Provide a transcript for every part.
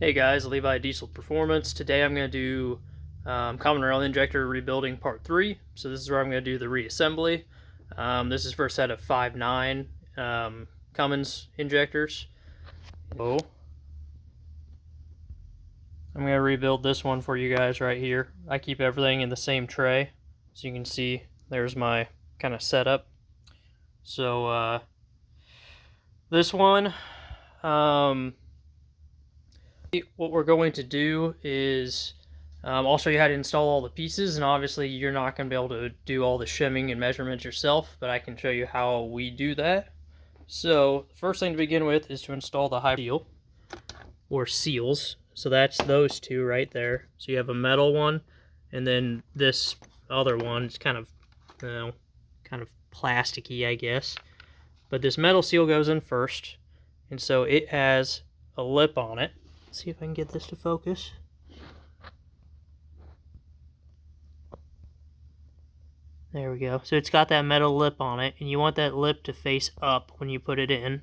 Hey guys, Levi Diesel Performance. Today I'm going to do common rail injector rebuilding part 3. So this is where I'm going to do the reassembly. This is for a set of 5.9 Cummins injectors. So I'm going to rebuild this one for you guys right here. I keep everything in the same tray. So you can see there's my kind of setup. So this one, what we're going to do is I'll show you how to install all the pieces, and obviously you're not going to be able to do all the shimming and measurements yourself, but I can show you how we do that. So the first thing to begin with is to install the high seal, or seals. So that's those two right there. So you have a metal one, and then this other one is kind of, kind of plasticky, I guess. But this metal seal goes in first, and so it has a lip on it. Let's see if I can get this to focus. There we go. So it's got that metal lip on it, and you want that lip to face up when you put it in.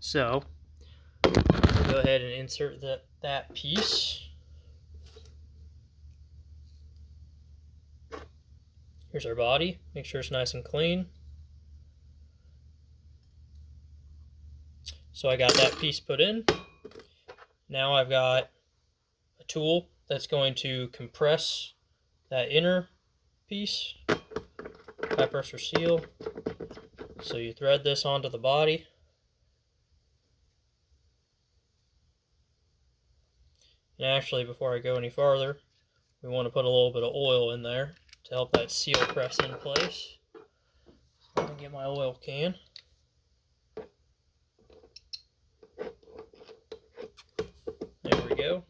So go ahead and insert that piece. Here's our body. Make sure it's nice and clean. So I got that piece put in. Now I've got a tool that's going to compress that inner piece. High pressure seal. So you thread this onto the body. And actually, before I go any farther, we want to put a little bit of oil in there to help that seal press in place. So I'm going to get my oil can. There we go.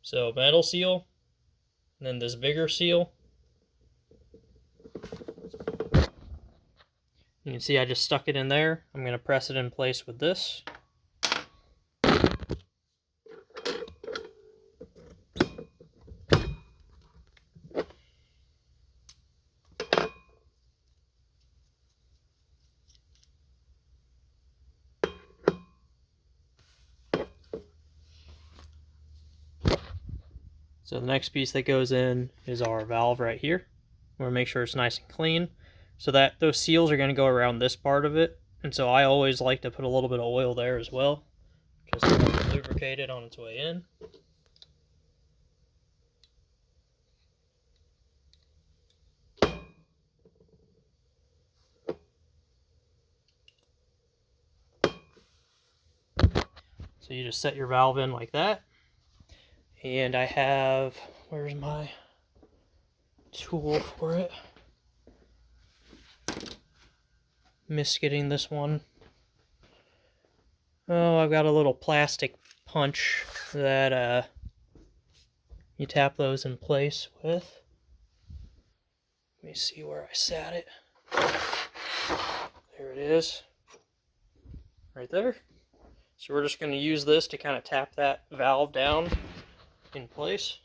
So metal seal, and then this bigger seal. You can see I just stuck it in there. I'm going to press it in place with this. So the next piece that goes in is our valve right here. We're going to make sure it's nice and clean. So that those seals are going to go around this part of it. And so I always like to put a little bit of oil there as well, just to lubricate it on its way in. So you just set your valve in like that. And I have, where's my tool for it? Missed getting this one. Oh, I've got a little plastic punch that you tap those in place with. Let me see where I sat it. There it is. Right there. So we're just going to use this to kind of tap that valve down in place.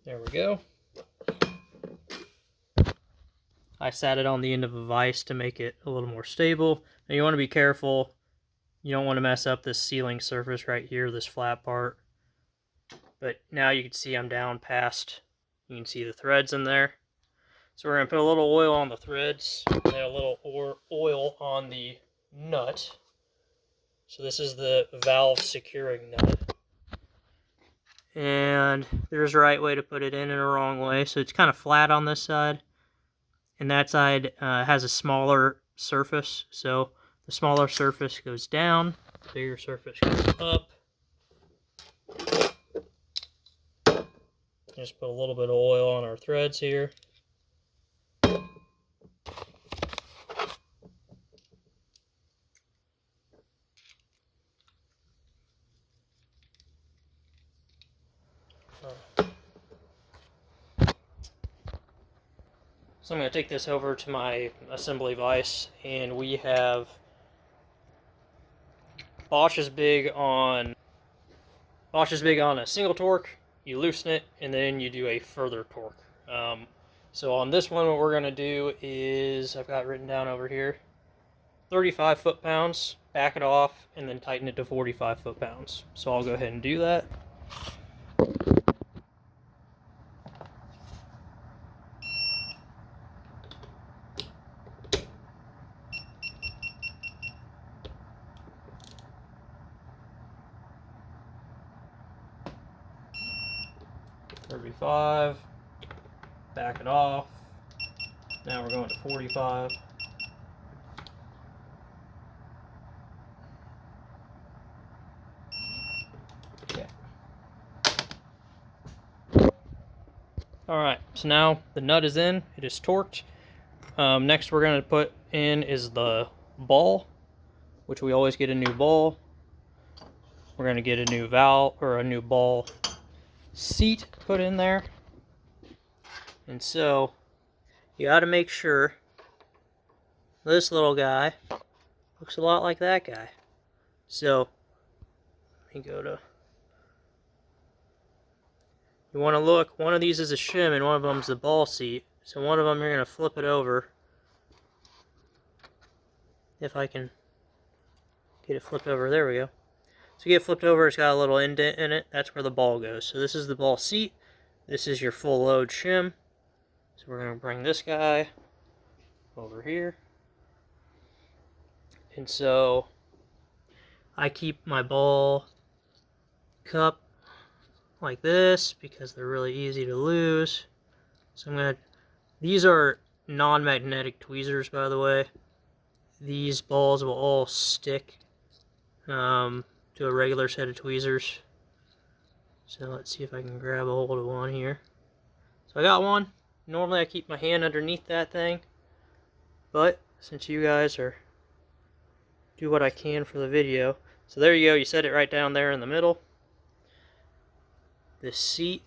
There we go. I sat it on the end of a vise to make it a little more stable. Now you want to be careful. You don't want to mess up this sealing surface right here, this flat part. But now you can see I'm down past, you can see the threads in there. So we're going to put a little oil on the threads, and then a little oil on the nut. So this is the valve securing nut. And there's a right way to put it in and a wrong way. So it's kind of flat on this side, and that side has a smaller surface. So the smaller surface goes down, the bigger surface goes up. Just put a little bit of oil on our threads here. So I'm going to take this over to my assembly vise, and we have Bosch is big on a single torque. You loosen it, and then you do a further torque. So on this one, what we're going to do is, I've got written down over here, 35 foot-pounds, back it off, and then tighten it to 45 foot-pounds. So I'll go ahead and do that. .35, back it off. Now we're going to 45. Okay. Alright, so now the nut is in, it is torqued. Next we're going to put in is the ball, which we always get a new ball. We're going to get a new valve, or a new ball seat put in there. And so, you got to make sure this little guy looks a lot like that guy. So, let me go to... You want to look, one of these is a shim and one of them is the ball seat. So one of them you're going to flip it over. If I can get it flipped over, there we go. So you get it flipped over, it's got a little indent in it. That's where the ball goes. So this is the ball seat. This is your full load shim. So we're going to bring this guy over here. And so I keep my ball cup like this because they're really easy to lose. So I'm going to, these are non-magnetic tweezers, by the way. These balls will all stick to a regular set of tweezers. So let's see if I can grab a hold of one here. So I got one. Normally I keep my hand underneath that thing, but since you guys are do what I can for the video, so there you go, you set it right down there in the middle. This seat,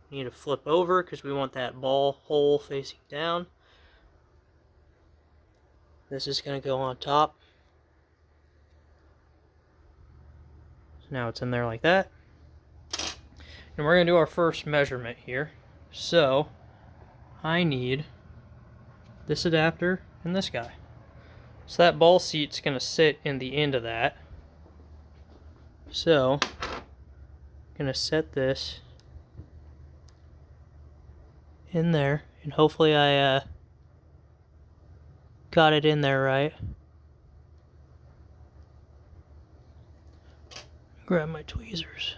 you need to flip over because we want that ball hole facing down. This is going to go on top. So now it's in there like that. And we're going to do our first measurement here. So I need this adapter and this guy. So that ball seat's going to sit in the end of that. So I'm going to set this in there, and hopefully I got it in there right. Grab my tweezers.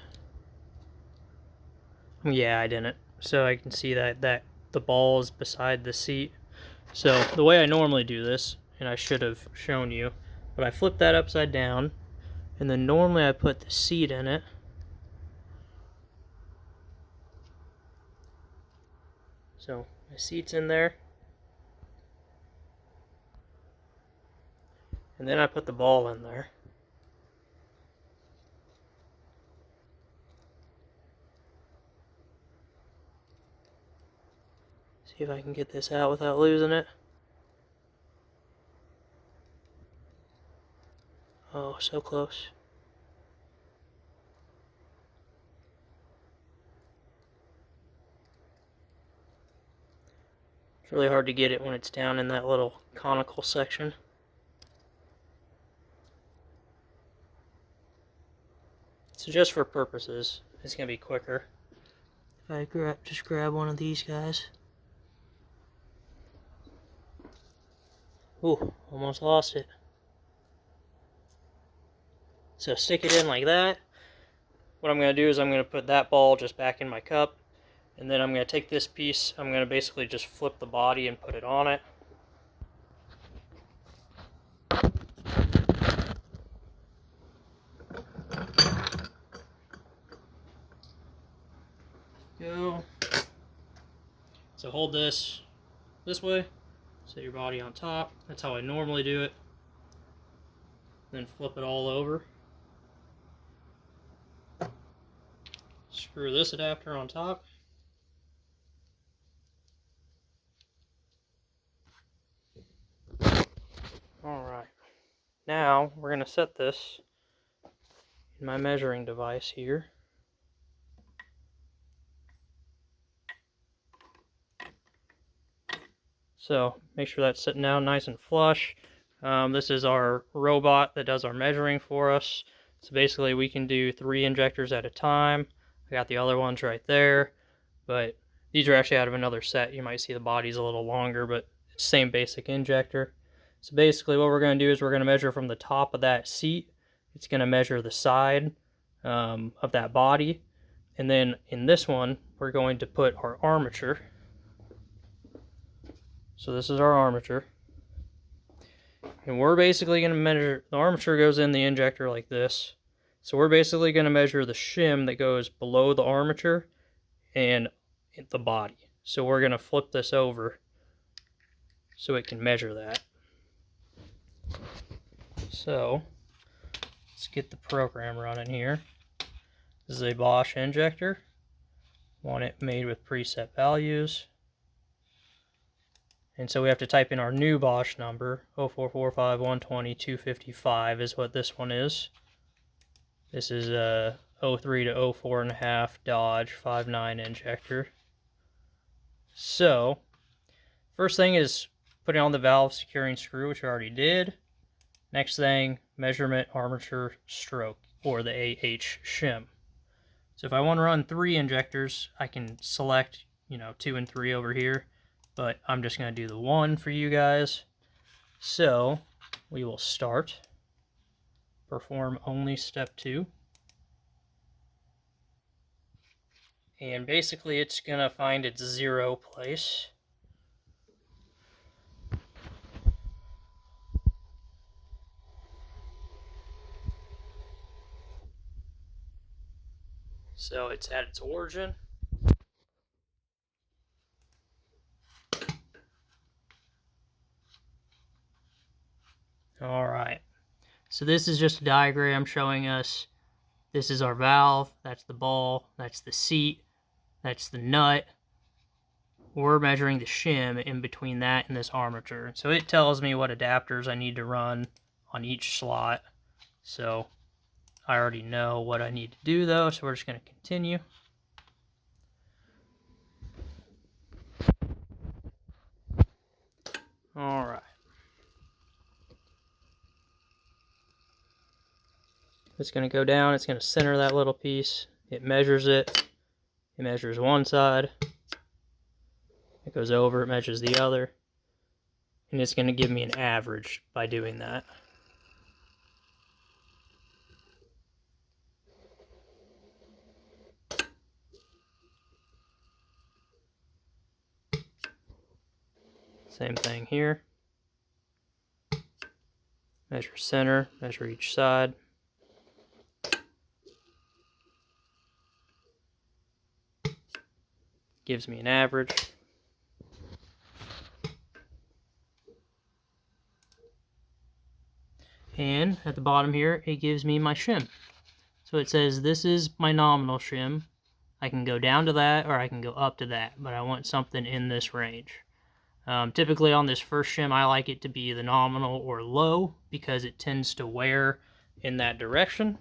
Yeah, I didn't. So I can see that the ball is beside the seat. So the way I normally do this, and I should have shown you, but I flip that upside down, and then normally I put the seat in it. So my seat's in there. And then I put the ball in there. See if I can get this out without losing it. Oh, so close. It's really hard to get it when it's down in that little conical section. So just for purposes, it's going to be quicker if I just grab one of these guys. Ooh, almost lost it. So stick it in like that. What I'm going to do is I'm going to put that ball just back in my cup. And then I'm going to take this piece, I'm going to basically just flip the body and put it on it. Go. So hold this way, set your body on top. That's how I normally do it. Then flip it all over. Screw this adapter on top. Alright, now we're going to set this in my measuring device here. So make sure that's sitting down nice and flush. This is our robot that does our measuring for us. So basically we can do 3 injectors at a time. I got the other ones right there, but these are actually out of another set. You might see the body's a little longer, but it's the same basic injector. So basically what we're going to do is we're going to measure from the top of that seat. It's going to measure the side of that body. And then in this one, we're going to put our armature. So this is our armature. And we're basically going to measure, the armature goes in the injector like this. So we're basically going to measure the shim that goes below the armature and the body. So we're going to flip this over so it can measure that. So let's get the program running here. This is a Bosch injector. Want it made with preset values. And so we have to type in our new Bosch number. 0445120 is what this one is. This is a 03 to 04.5 Dodge 5.9 injector. So, first thing is putting on the valve securing screw, which I already did. Next thing, measurement armature stroke, or the AH shim. So if I want to run 3 injectors, I can select, 2 and 3 over here. But I'm just going to do the 1 for you guys. So we will start. Perform only step 2. And basically it's going to find its 0 place. So it's at its origin. Alright, so this is just a diagram showing us this is our valve, that's the ball, that's the seat, that's the nut. We're measuring the shim in between that and this armature. So it tells me what adapters I need to run on each slot. So I already know what I need to do though, so we're just going to continue. Alright. It's going to go down, it's going to center that little piece. It measures it. It measures one side. It goes over, it measures the other. And it's going to give me an average by doing that. Same thing here. Measure center, measure each side. Gives me an average. And at the bottom here, it gives me my shim. So it says this is my nominal shim. I can go down to that or I can go up to that, but I want something in this range. Typically on this first shim, I like it to be the nominal or low because it tends to wear in that direction.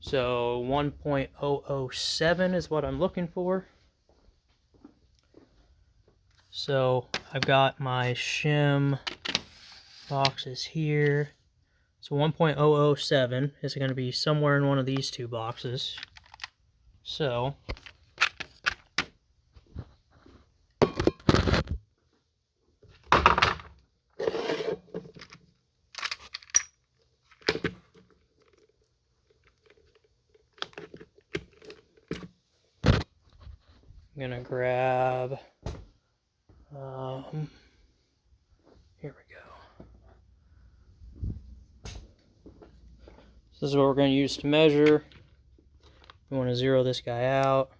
So 1.007 is what I'm looking for. So I've got my shim boxes here. So 1.007 is going to be somewhere in one of these 2 boxes. So I'm going to grab, here we go. This is what we're going to use to measure. We want to zero this guy out.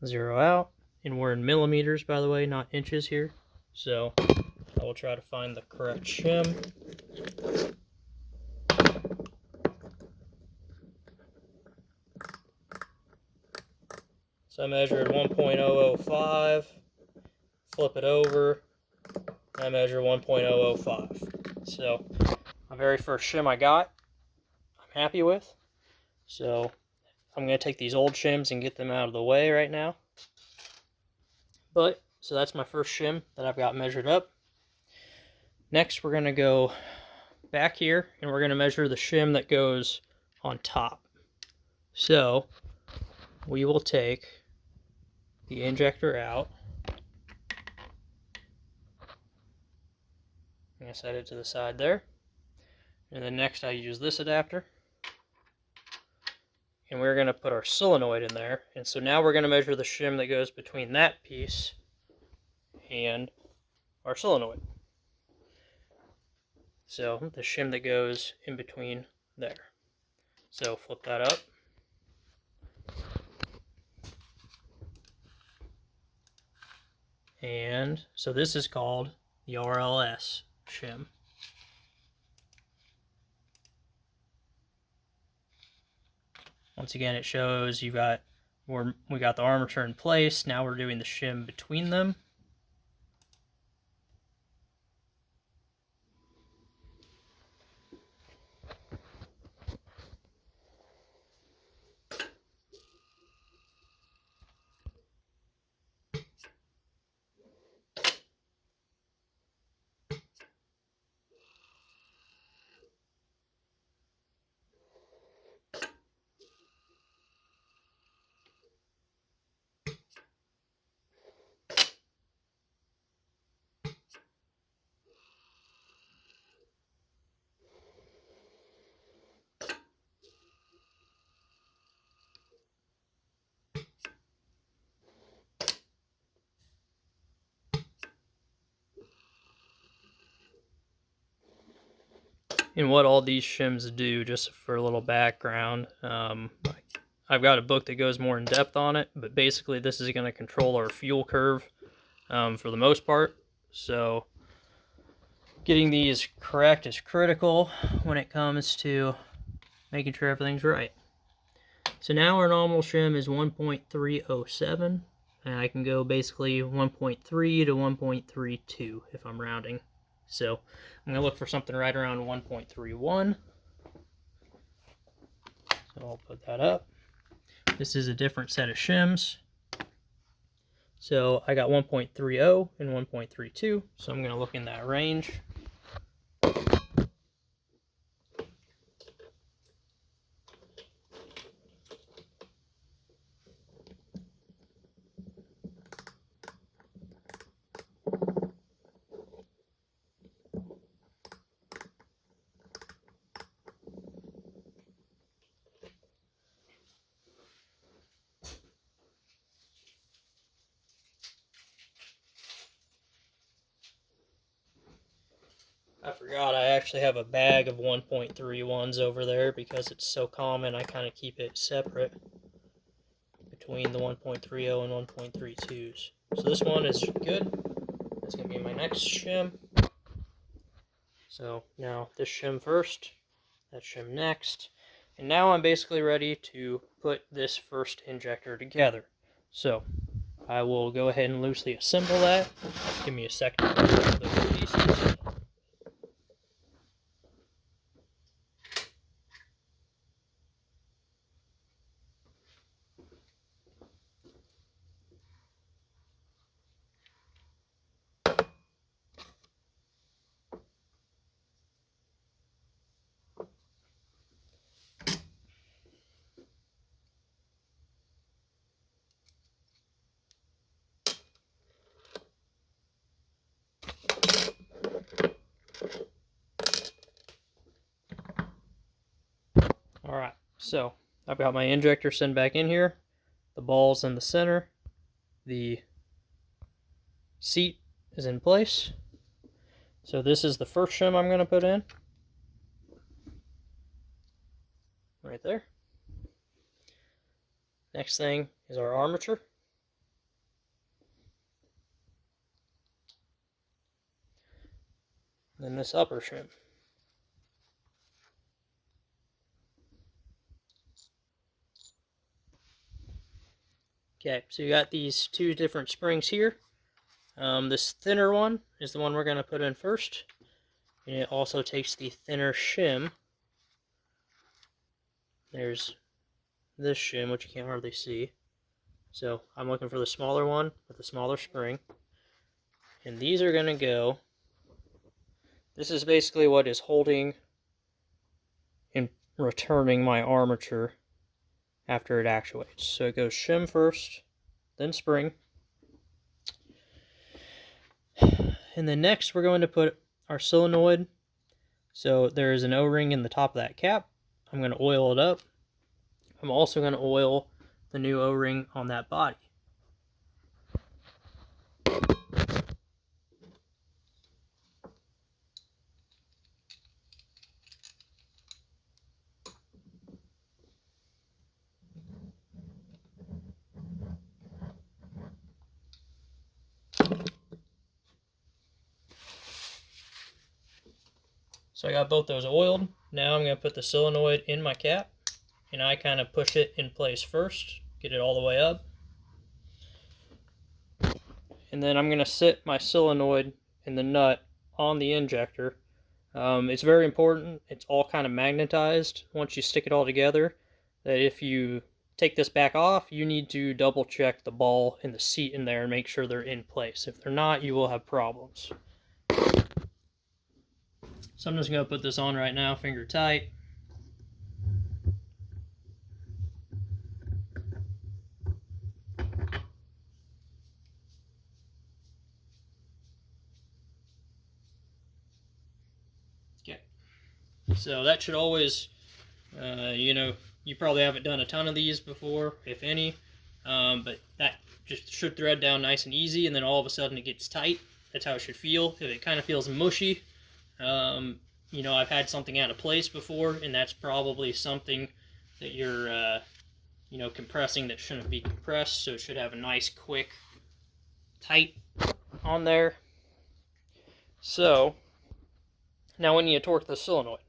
Zero out. And we're in millimeters, by the way, not inches here. So I will try to find the correct shim. So I measured 1.005, flip it over, I measure 1.005. So my very first shim I got, I'm happy with. So I'm going to take these old shims and get them out of the way right now. So that's my first shim that I've got measured up. Next, we're going to go back here and we're going to measure the shim that goes on top. So we will take the injector out. I'm going to set it to the side there. And then next I use this adapter. And we're going to put our solenoid in there. And so now we're going to measure the shim that goes between that piece and our solenoid. So the shim that goes in between there. So flip that up. And so this is called the RLS shim. Once again, it shows we got the armature in place. Now we're doing the shim between them. And what all these shims do, just for a little background, I've got a book that goes more in depth on it, but basically this is going to control our fuel curve for the most part. So getting these correct is critical when it comes to making sure everything's right. So now our normal shim is 1.307, and I can go basically 1.3 to 1.32 if I'm rounding. So I'm going to look for something right around 1.31. So I'll put that up. This is a different set of shims. So I got 1.30 and 1.32, so I'm going to look in that range. I forgot I actually have a bag of 1.31s over there because it's so common. I kind of keep it separate between the 1.30 and 1.32s. So this one is good. That's going to be my next shim. So now this shim first, that shim next. And now I'm basically ready to put this first injector together. So I will go ahead and loosely assemble that. Give me a second to put those pieces. Alright, so I've got my injector sent back in here. The ball's in the center. The seat is in place. So this is the first shim I'm going to put in. Right there. Next thing is our armature. Then this upper shim. Okay, so you got these two different springs here. This thinner one is the one we're going to put in first, and it also takes the thinner shim. There's this shim, which you can't hardly see. So I'm looking for the smaller one with the smaller spring. And these are going to go, this is basically what is holding and returning my armature after it actuates. So it goes shim first, then spring. And then next we're going to put our solenoid. So there is an O-ring in the top of that cap. I'm going to oil it up. I'm also going to oil the new O-ring on that body. So I got both those oiled. Now I'm going to put the solenoid in my cap, and I kind of push it in place first, get it all the way up. And then I'm going to sit my solenoid and the nut on the injector. It's very important. It's all kind of magnetized once you stick it all together, that if you take this back off, you need to double check the ball and the seat in there and make sure they're in place. If they're not, you will have problems. So I'm just going to put this on right now, finger tight. Okay. So that should always, you probably haven't done a ton of these before, if any, but that just should thread down nice and easy, and then all of a sudden it gets tight. That's how it should feel. If it kind of feels mushy, I've had something out of place before, and that's probably something that you're, compressing that shouldn't be compressed, so it should have a nice, quick, tight on there. So, now we need to torque the solenoid.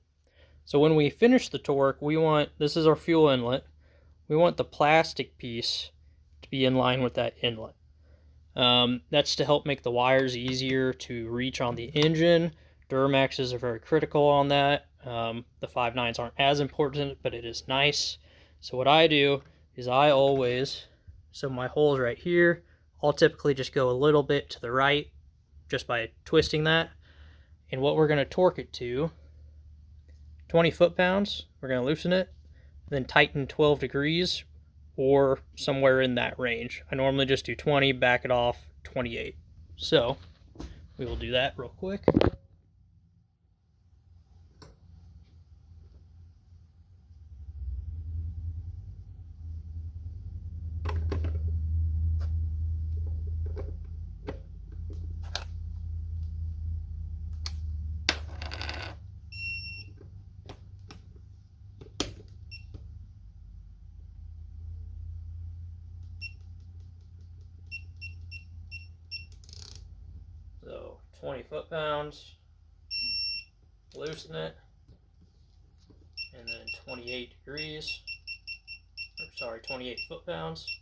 So when we finish the torque, this is our fuel inlet, we want the plastic piece to be in line with that inlet. That's to help make the wires easier to reach on the engine. Duramaxes are very critical on that. The 5.9s aren't as important, but it is nice. So what I do is so my hole's right here, I'll typically just go a little bit to the right just by twisting that. And what we're going to torque it to, 20 foot-pounds, we're going to loosen it, then tighten 12 degrees or somewhere in that range. I normally just do 20, back it off, 28. So we will do that real quick. So 20 foot-pounds, loosen it, and then 28 degrees, 28 foot-pounds.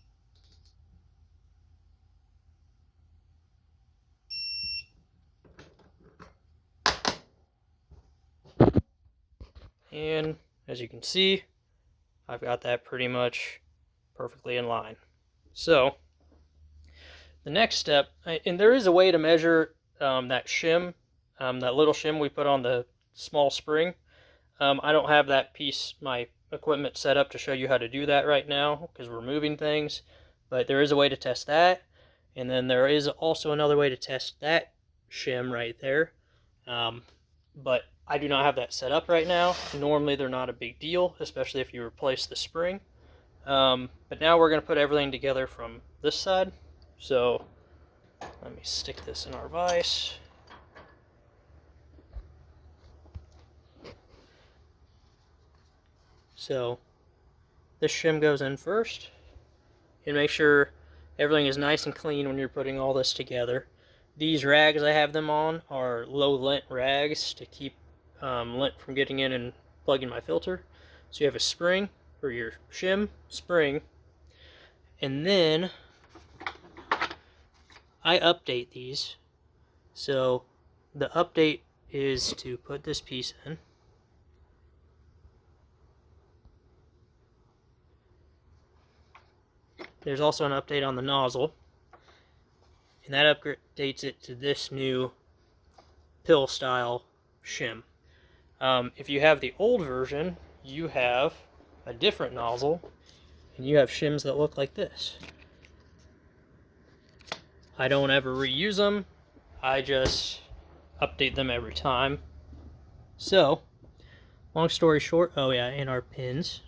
And as you can see, I've got that pretty much perfectly in line. So the next step, and there is a way to measure that shim, that little shim we put on the small spring. I don't have that piece, my equipment set up to show you how to do that right now because we're moving things, but there is a way to test that. And then there is also another way to test that shim right there. But I do not have that set up right now. Normally they're not a big deal, especially if you replace the spring. But now we're going to put everything together from this side. So let me stick this in our vise. So this shim goes in first. And make sure everything is nice and clean when you're putting all this together. These rags I have them on are low lint rags to keep lint from getting in and plugging my filter. So you have a spring for your shim, spring, and then I update these. So the update is to put this piece in. There's also an update on the nozzle, and that updates it to this new pill style shim. If you have the old version, you have a different nozzle, and you have shims that look like this. I don't ever reuse them, I just update them every time. So, long story short, oh yeah, and our pins.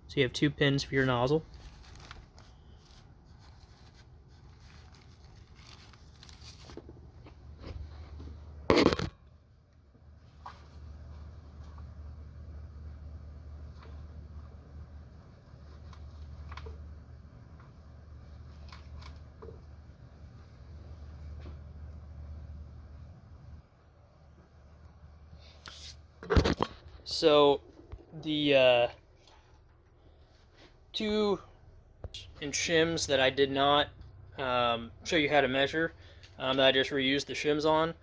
So you have 2 pins for your nozzle. So the 2 in shims that I did not show you how to measure, that I just reused the shims on,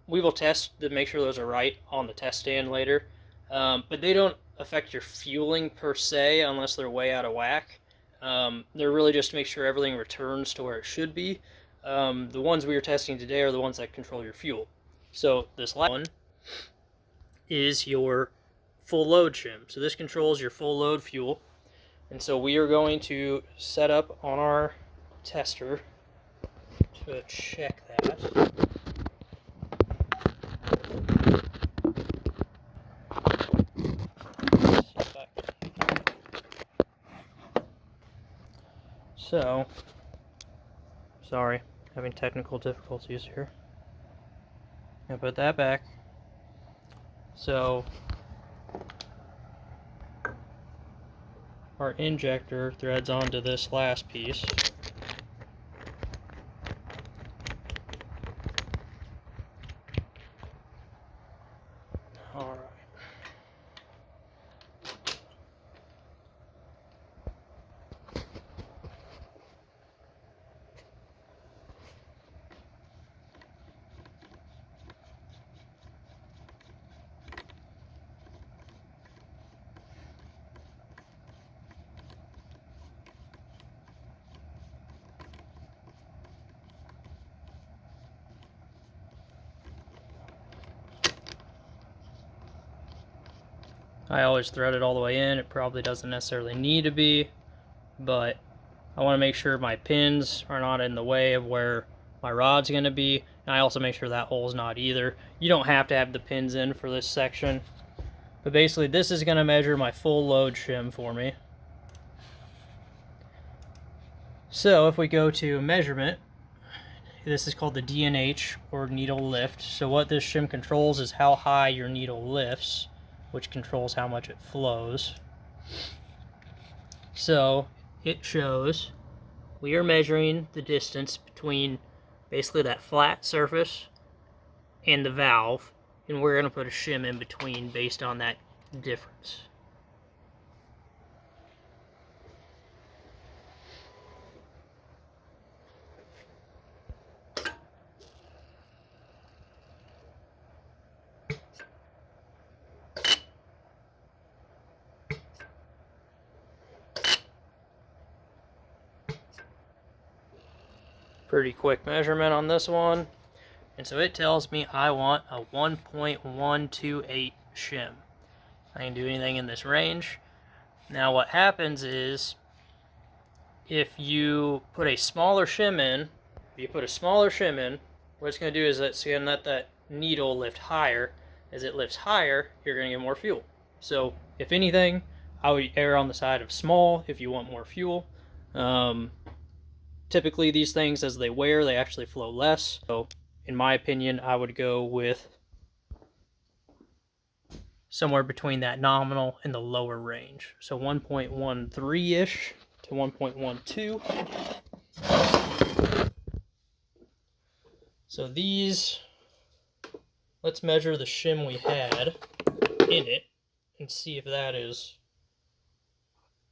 we will test to make sure those are right on the test stand later, but they don't affect your fueling per se unless they're way out of whack. They're really just to make sure everything returns to where it should be. The ones we are testing today are the ones that control your fuel. So this last one is your full load shim. So this controls your full load fuel. And so we are going to set up on our tester to check that. So, sorry, having technical difficulties here. Gonna put that back. So, our injector threads onto this last piece. Alright. I always thread it all the way in. It probably doesn't necessarily need to be, but I want to make sure my pins are not in the way of where my rod's going to be. And I also make sure that hole's not either. You don't have to have the pins in for this section, but basically this is going to measure my full load shim for me. So if we go to measurement, this is called the DNH, or needle lift. So what this shim controls is how high your needle lifts, which controls how much it flows. So it shows we are measuring the distance between basically that flat surface and the valve, and we're going to put a shim in between based on that difference. Pretty quick measurement on this one. And so it tells me I want a 1.128 shim. I can do anything in this range. Now what happens is, if you put a smaller shim in, what it's going to do is it's going to let that needle lift higher. As it lifts higher, you're going to get more fuel. So if anything, I would err on the side of small if you want more fuel. Typically these things, as they wear, they actually flow less. So in my opinion, I would go with somewhere between that nominal and the lower range. So 1.13-ish to 1.12. So these, let's measure the shim we had in it and see if that is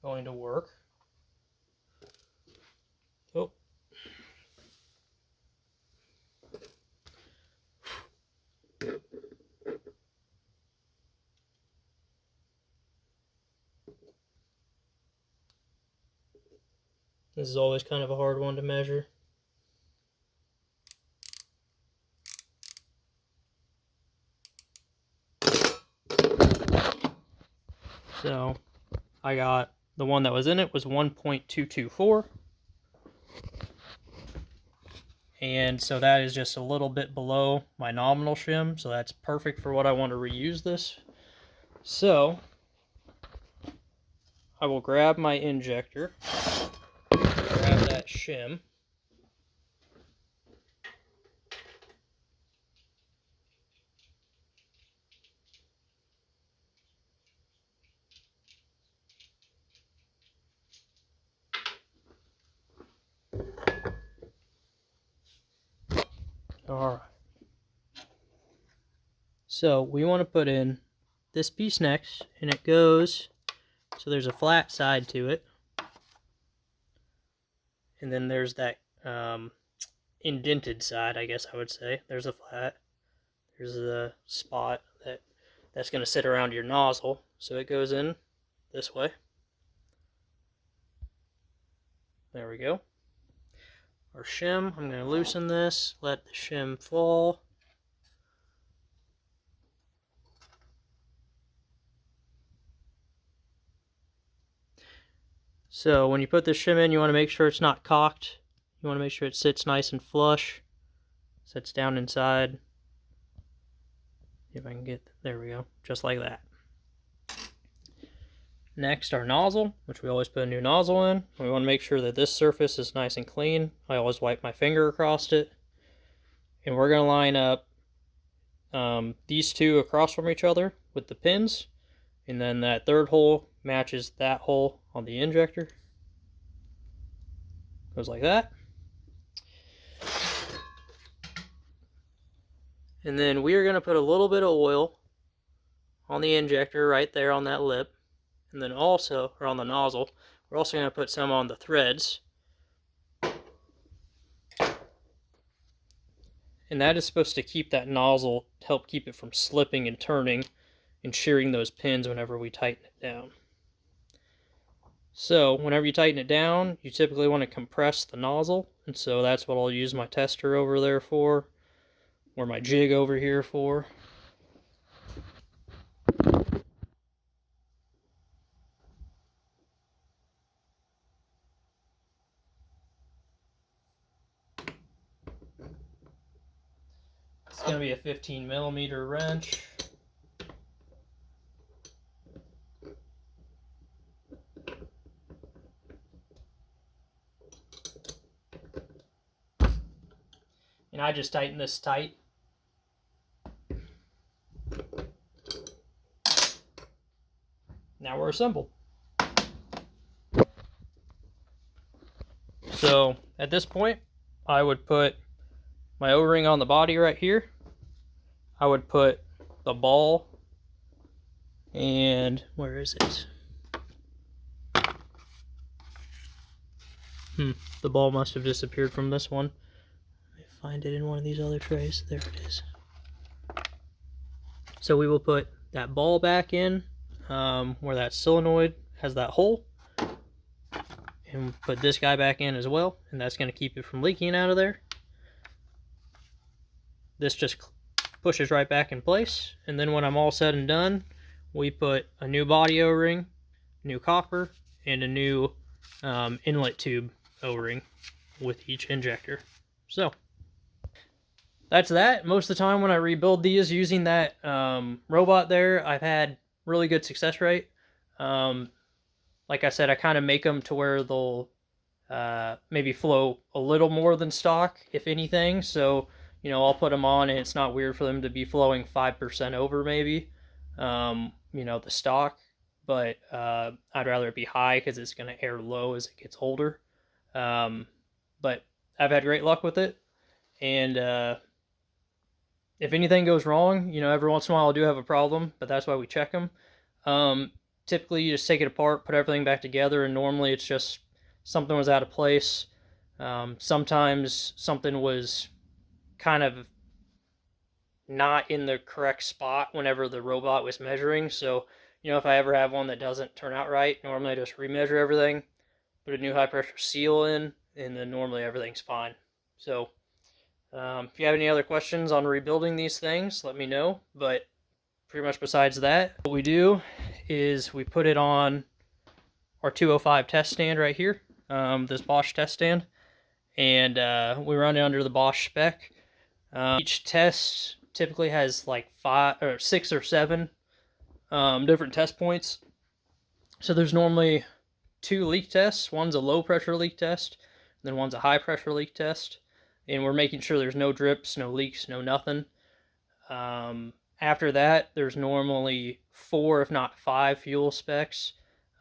going to work. Oh, This is always kind of a hard one to measure. So I got the one that was in it was 1.224. And so that is just a little bit below my nominal shim, so that's perfect for what I want to reuse this. So I will grab my injector, grab that shim, alright. So we want to put in this piece next, and it goes, so there's a flat side to it, and then there's that indented side, I guess I would say. There's a flat, there's a spot that's going to sit around your nozzle, so it goes in this way. There we go. Our shim, I'm going to loosen this, let the shim fall. So when you put this shim in, you want to make sure it's not cocked. You want to make sure it sits nice and flush, sits down inside. If I can get, there we go, just like that. Next, our nozzle, which we always put a new nozzle in. We want to make sure that this surface is nice and clean. I always wipe my finger across it. And we're going to line up these two across from each other with the pins. And then that third hole matches that hole on the injector. Goes like that. And then we are going to put a little bit of oil on the injector right there on that lip. And then also, or on the nozzle, we're also going to put some on the threads. And that is supposed to keep that nozzle, help keep it from slipping and turning and shearing those pins whenever we tighten it down. So whenever you tighten it down, you typically want to compress the nozzle, and so that's what I'll use my tester over there for, or my jig over here for. It's going to be a 15mm wrench. And I just tighten this tight. Now we're assembled. So at this point, I would put my O-ring on the body right here. I would put the ball, and where is it? The ball must have disappeared from this one. Let me find it in one of these other trays. There it is. So we will put that ball back in where that solenoid has that hole, and put this guy back in as well, and that's going to keep it from leaking out of there. This just pushes right back in place, and then when I'm all said and done, we put a new body O-ring, new copper, and a new inlet tube O-ring with each injector. So that's that. Most of the time when I rebuild these using that robot there, I've had really good success rate. Like I said, I kind of make them to where they'll maybe flow a little more than stock, if anything. So, you know, I'll put them on and it's not weird for them to be flowing 5% over maybe, you know, the stock. But I'd rather it be high because it's going to air low as it gets older. But I've had great luck with it. And if anything goes wrong, you know, every once in a while I do have a problem, but that's why we check them. Typically, you just take it apart, put everything back together, and normally it's just something was out of place. Sometimes something was kind of not in the correct spot whenever the robot was measuring. So, you know, if I ever have one that doesn't turn out right, normally I just remeasure everything, put a new high pressure seal in, and then normally everything's fine. So if you have any other questions on rebuilding these things, let me know. But pretty much besides that, what we do is we put it on our 205 test stand right here, this Bosch test stand, and we run it under the Bosch spec. Each test typically has like 6 or 7 different test points. So there's normally 2 leak tests. One's a low pressure leak test, and then one's a high pressure leak test. And we're making sure there's no drips, no leaks, no nothing. After that, there's normally 4, if not 5, fuel specs.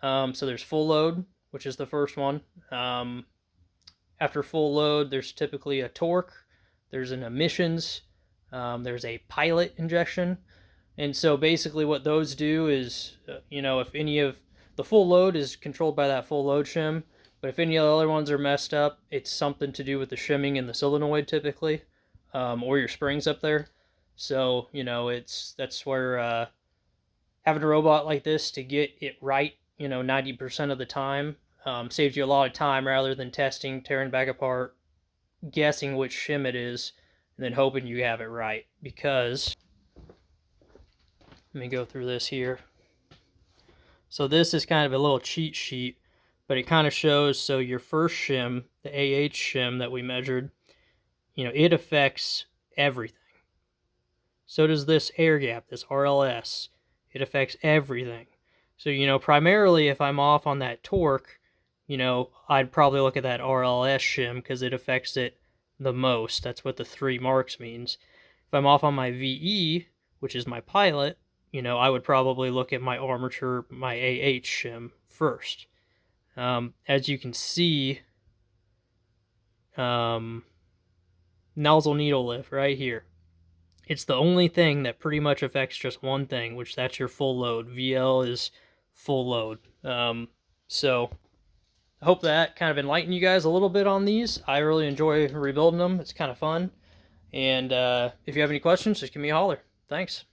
So there's full load, which is the first one. After full load, there's typically a torque, there's an emissions, there's a pilot injection. And so basically what those do is, if any of the full load is controlled by that full load shim, but if any of the other ones are messed up, it's something to do with the shimming and the solenoid typically, or your springs up there. So, that's where having a robot like this to get it right, 90% of the time, saves you a lot of time rather than testing, tearing back apart, guessing which shim it is, and then hoping you have it right. Because, let me go through this here. So this is kind of a little cheat sheet, but it kind of shows, so your first shim, the AH shim that we measured, it affects everything. So does this air gap, this RLS. It affects everything. So, primarily if I'm off on that torque, I'd probably look at that RLS shim because it affects it the most. That's what the 3 marks means. If I'm off on my VE, which is my pilot, I would probably look at my armature, my AH shim first. As you can see, nozzle needle lift right here. It's the only thing that pretty much affects just one thing, which that's your full load. VL is full load. So I hope that kind of enlightened you guys a little bit on these. I really enjoy rebuilding them. It's kind of fun. And if you have any questions, just give me a holler. Thanks.